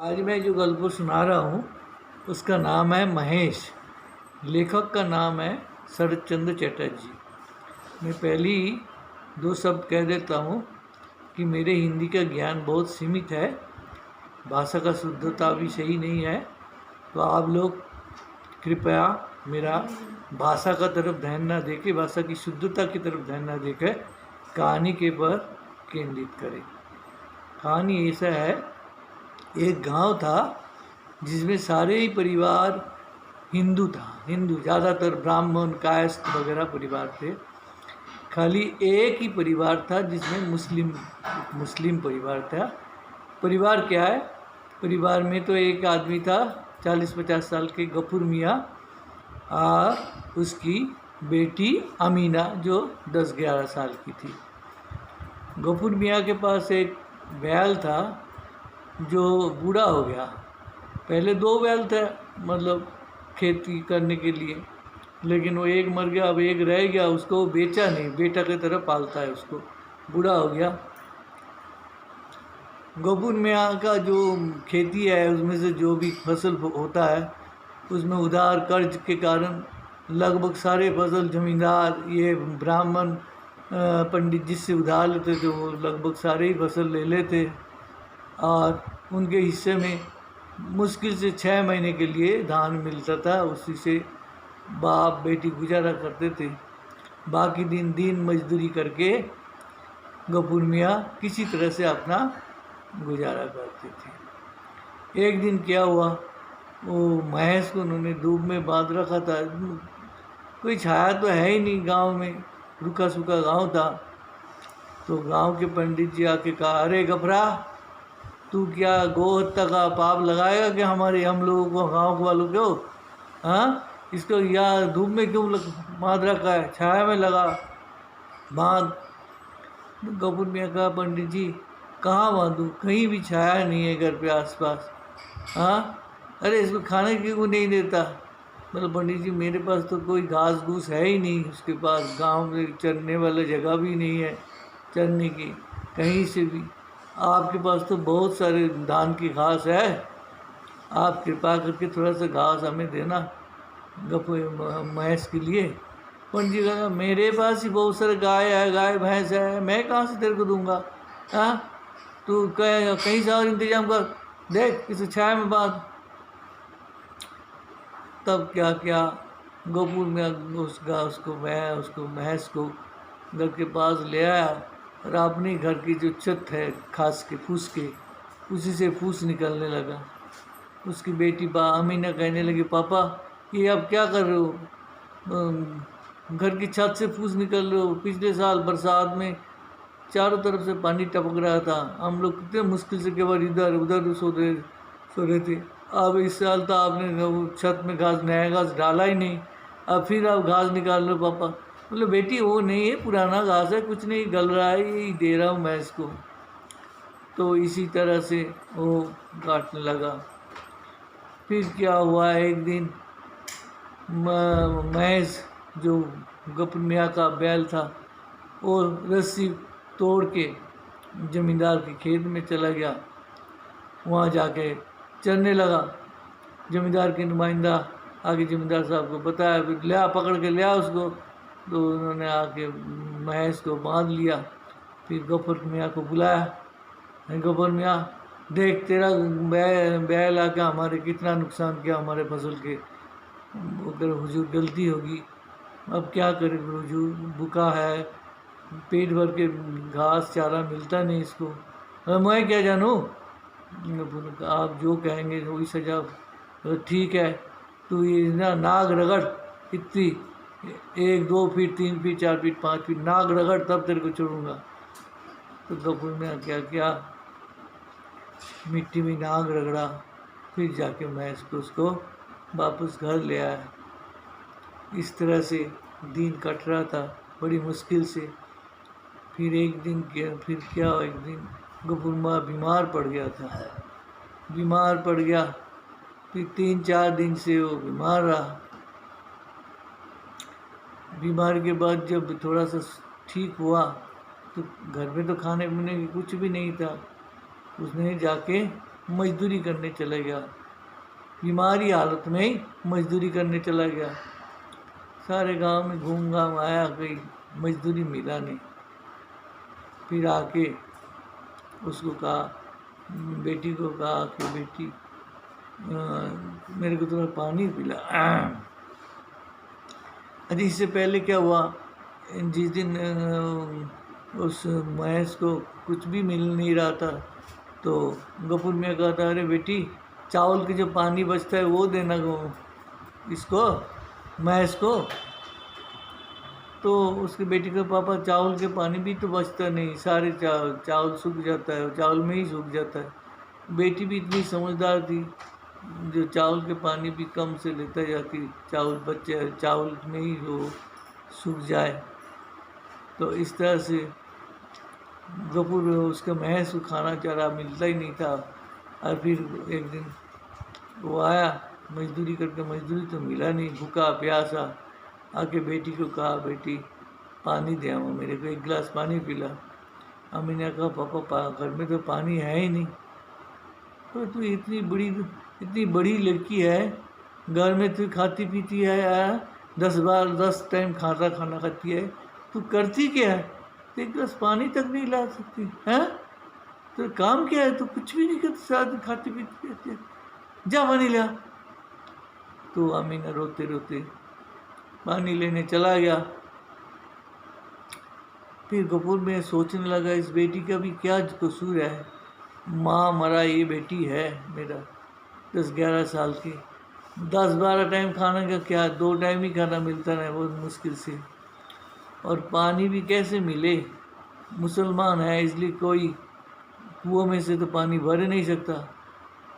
आज मैं जो गल्प सुना रहा हूँ उसका नाम है महेश। लेखक का नाम है शरत चंद्र चटर्जी। मैं पहली दो शब्द कह देता हूँ कि मेरे हिंदी का ज्ञान बहुत सीमित है, भाषा का शुद्धता भी सही नहीं है, तो आप लोग कृपया मेरा भाषा का तरफ ध्यान ना देके, भाषा की शुद्धता की तरफ ध्यान ना देकर कहानी के पर केंद्रित करें। कहानी ऐसा है, एक गांव था जिसमें सारे ही परिवार हिंदू ज़्यादातर ब्राह्मण कायस्थ वगैरह परिवार थे। खाली एक ही परिवार था जिसमें मुस्लिम परिवार था। परिवार क्या है, परिवार में तो एक आदमी था 40-50 साल के गफूर मियाँ और उसकी बेटी अमीना जो 10-11 साल की थी। गफूर मियाँ के पास एक बैल था जो बूढ़ा हो गया। पहले 2 बैल थे मतलब खेती करने के लिए, लेकिन वो एक मर गया, अब एक रह गया, उसको बेचा नहीं, बेटा की तरह पालता है उसको। बूढ़ा हो गया। गफूर मियाँ का जो खेती है उसमें से जो भी फसल होता है उसमें उधार कर्ज के कारण लगभग सारे फसल जमींदार ये ब्राह्मण पंडित जिससे उधार लेते थे वो लगभग सारे ही फसल ले लेते और उनके हिस्से में मुश्किल से 6 महीने के लिए धान मिलता था। उसी से बाप बेटी गुजारा करते थे। बाकी दिन मजदूरी करके गफूर मियाँ किसी तरह से अपना गुजारा करते थे। एक दिन क्या हुआ, वो महेश को उन्होंने धूप में बांध रखा था। कोई छाया तो है ही नहीं गांव में, रूखा सूखा गांव था। तो गांव के पंडित जी आके कहा, अरे गफरा, तू क्या गौ हत्या का पाप लगाएगा कि हम लोगों को, गाँव वालों को? हाँ, इसको या धूप में क्यों बांध रखा है, छाया में लगा बांध। गफूर मियाँ कहा, पंडित जी कहाँ बांधूँ, कहीं भी छाया नहीं है घर पे आसपास। हाँ, अरे इसको खाने क्यों नहीं देता? मतलब पंडित जी मेरे पास तो कोई घास घूस है ही नहीं, उसके पास गांव में चरने वाला जगह भी नहीं है चरने की कहीं से भी। आपके पास तो बहुत सारे धान की घास है, आप कृपा करके थोड़ा सा घास हमें देना भैंस के लिए। पंडित जी कहा, मेरे पास ही बहुत सारे गाय भैंस है, मैं कहाँ से तेरे को दूंगा? हाँ, तू कहीं से और इंतजाम कर, देख किसी छाया में बांध। तब क्या क्या गफूर में उसको भैंस को घर के पास ले आया और अपने घर की जो छत है खास के फूस के, उसी से फूस निकलने लगा। उसकी बेटी अमीना कहने लगी, पापा ये अब क्या कर रहे हो, घर की छत से फूस निकल रहे हो? पिछले साल बरसात में चारों तरफ से पानी टपक रहा था, हम लोग कितने मुश्किल से केवल इधर उधर सो रहे थे। अब इस साल तो आपने छत में नया घास डाला ही नहीं, अब फिर आप घास निकाल लो पापा। बोले, बेटी वो नहीं है, पुराना घास है, कुछ नहीं गल रहा है, यही दे रहा हूँ मैं इसको। तो इसी तरह से वो काटने लगा। फिर क्या हुआ, एक दिन महेश जो गफूर मियाँ का बैल था और रस्सी तोड़ के जमींदार के खेत में चला गया। वहाँ जाके चरने लगा। जमींदार के नुमाइंदा आगे जमींदार साहब को बताया, फिर लिया पकड़ के लिया उसको। तो उन्होंने आके महेश को बांध लिया। फिर गफूर मियाँ को बुलाया, गफूर मियाँ देख तेरा बैल आके हमारे कितना नुकसान किया हमारे फसल के, अगर हुजूर गलती होगी, अब क्या करे हुजूर, भूखा है, पेट भर के घास चारा मिलता नहीं इसको, मैं क्या जानूँ? आप जो कहेंगे वही सजा। तो ठीक है, तू ये ना नाग रगड़, इतनी 1 2 फीट 3 फीट 4 फीट 5 फीट नाग रगड़, तब तेरे को छोड़ूंगा। तो गफूर में क्या क्या मिट्टी में नाग रगड़ा, फिर जाके मैं उसको वापस घर ले आया। इस तरह से दिन कट रहा था बड़ी मुश्किल से। फिर एक दिन गफूर मियाँ बीमार पड़ गया था। फिर 3-4 दिन से वो बीमार रहा। बीमारी के बाद जब थोड़ा सा ठीक हुआ तो घर में तो खाने पीने की कुछ भी नहीं था। उसने जाके मजदूरी करने चला गया, बीमारी हालत में ही मजदूरी करने चला गया। सारे गांव में घूम घाम आया, कोई मजदूरी मिला नहीं। फिर आके उसको कहा, बेटी को कहा कि बेटी मेरे को थोड़ा पानी पिला। अरे इससे पहले क्या हुआ, जिस दिन उस महेश को कुछ भी मिल नहीं रहा था तो गफूर मियाँ कहा था, अरे बेटी चावल के जो पानी बचता है वो देना इसको महेश को। तो उसके बेटी का पापा, चावल के पानी भी तो बचता नहीं, सारे चावल सूख जाता है, चावल में ही सूख जाता है। बेटी भी इतनी समझदार थी जो चावल के पानी भी कम से लेता जाती, चावल में ही वो सूख जाए। तो इस तरह से गफूर उसका महेश को खाना चारा मिलता ही नहीं था। और फिर एक दिन वो आया मजदूरी करके, मजदूरी तो मिला नहीं, भूखा प्यासा आके बेटी को कहा, बेटी पानी दे आओ मेरे को, एक गिलास पानी पिला। अम्मी ने कहा, पापा घर में तो पानी है ही नहीं। तो तू इतनी बड़ी लड़की है, घर में तू खाती पीती है, 10 टाइम खाना खाती है, तू करती क्या है? तो एक गिलास पानी तक नहीं ला सकती है? तो काम क्या है? तो कुछ भी नहीं करती, साथ खाती पीती रहती है, जा पानी ला। तो अमीना रोते रोते पानी लेने चला गया। फिर गफूर में सोचने लगा, इस बेटी का भी क्या कसूर है, माँ मरा ये बेटी है मेरा 10-11 साल की, 10-12 टाइम खाने का क्या, 2 टाइम ही खाना मिलता है बहुत मुश्किल से। और पानी भी कैसे मिले, मुसलमान है इसलिए कोई कुओं में से तो पानी भर नहीं सकता,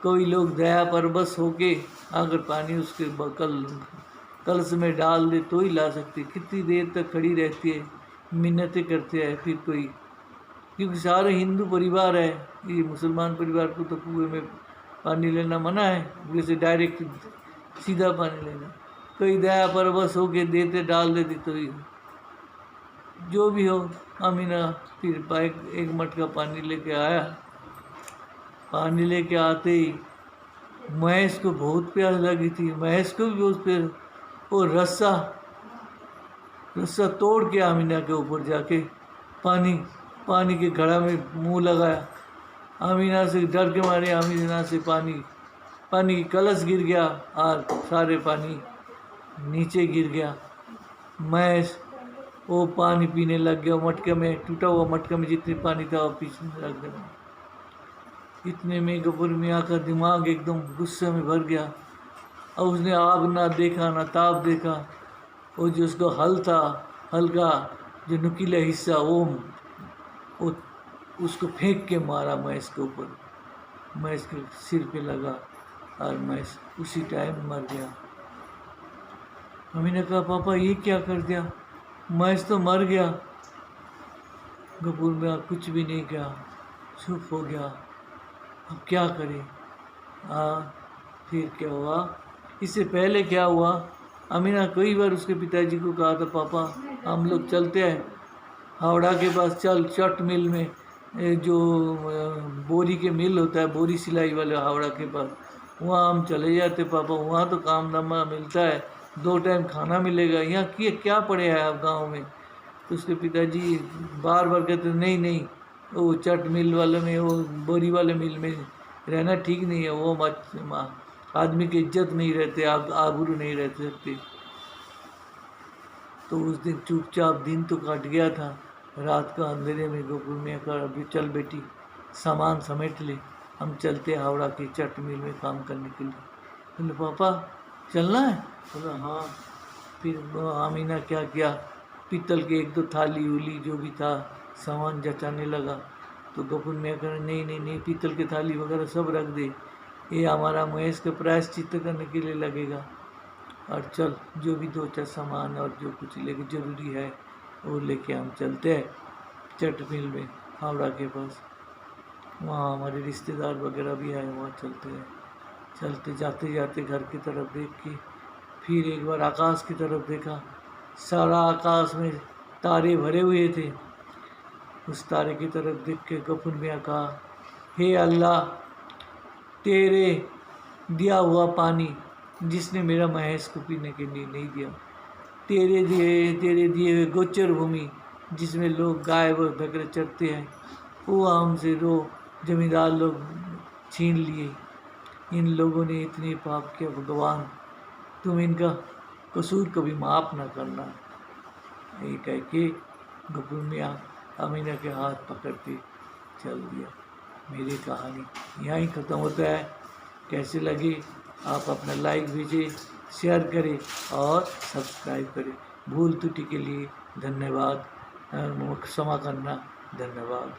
कोई लोग दया परबस होके अगर पानी उसके कलश में डाल दे तो ही ला सकती। कितनी देर तक खड़ी रहती है, मिन्नतें करते हैं फिर कोई, क्योंकि सारे हिंदू परिवार है, ये मुसलमान परिवार को तो कुएं में पानी लेना मना है, जैसे डायरेक्ट सीधा पानी लेना। कोई दया परबस होके देते डाल देती तो ही, जो भी हो। अमीना फिर एक मटका पानी लेके आया। पानी लेके आते ही महेश को बहुत प्यास लगी थी, महेश को भी बहुत प्यास। वो रस्सा तोड़ के अमीना के ऊपर जाके पानी के घड़ा में मुंह लगाया। अमीना से डर के मारे अमीना से पानी की कलश गिर गया और सारे पानी नीचे गिर गया। महेश वो पानी पीने लग गया, मटके में, टूटा हुआ मटके में जितनी पानी था वो पीने लग गया। इतने में गफूर मियाँ का दिमाग एकदम गुस्से में भर गया। अब उसने आग ना देखा ना ताप देखा, वो जो उसका हल का जो नुकीला हिस्सा वो उसको फेंक के मारा महेश के ऊपर। महेश के सिर पे लगा और महेश उसी टाइम मर गया। मम्मी ने कहा, पापा ये क्या कर दिया, महेश तो मर गया। गफूर मियाँ कुछ भी नहीं किया, चुप हो गया। अब क्या करें? फिर क्या हुआ, इससे पहले क्या हुआ, अमीना कई बार उसके पिताजी को कहा था, पापा हम लोग चलते हैं हावड़ा के पास, चल चट मिल में, जो बोरी के मिल होता है, बोरी सिलाई वाले हावड़ा के पास, वहाँ हम चले जाते पापा, वहाँ तो काम दामा मिलता है, 2 टाइम खाना मिलेगा, यहाँ किए क्या पड़े हैं आप गाँव में। तो उसके पिताजी बार बार कहते, नहीं वो चट मिल वाले में, वो बोरी वाले मिल में रहना ठीक नहीं है, वो आदमी की इज्जत नहीं रहते, आबरू नहीं रह सकते। तो उस दिन चुपचाप दिन तो कट गया था। रात का अंधेरे में गफूर मियाँ का, अभी चल बेटी सामान समेट ले, हम चलते हावड़ा की चट मिल में काम करने के लिए। बोले, पापा चलना है? बोला हाँ। फिर अमीना क्या किया, पीतल के 1-2 थाली उली जो भी था सामान जचाने लगा। तो गफूर मियाँ कह, नहीं पीतल के थाली वगैरह सब रख दे, ये हमारा महेश का प्रायश्चित करने के लिए लगेगा। और चल जो भी 2-4 सामान और जो कुछ लेके ज़रूरी है वो लेके हम चलते हैं चट मिल में हावड़ा के पास, वहाँ हमारे रिश्तेदार वगैरह भी आए, वहाँ चलते हैं। चलते जाते जाते घर की तरफ देख के फिर एक बार आकाश की तरफ देखा, सारा आकाश में तारे भरे हुए थे। उस तारे की तरफ देख के गफूर मियाँ कहा, हे अल्लाह तेरे दिया हुआ पानी जिसने मेरा महेश को पीने के लिए नहीं दिया, तेरे दिए हुए गोचर भूमि जिसमें लोग गाय व बकरे चरते हैं, वो हमसे रो जमींदार लोग छीन लिए। इन लोगों ने इतने पाप किया, भगवान तुम इनका कसूर कभी माफ़ न करना। ये कह के गफूर मियाँ अमीना के हाथ पकड़ के चल दिया। मेरी कहानी यहाँ ही ख़त्म होता है। कैसे लगी आप अपना लाइक दीजिए, शेयर करें और सब्सक्राइब करें। भूल त्रुटि के लिए धन्यवाद, क्षमा करना, धन्यवाद।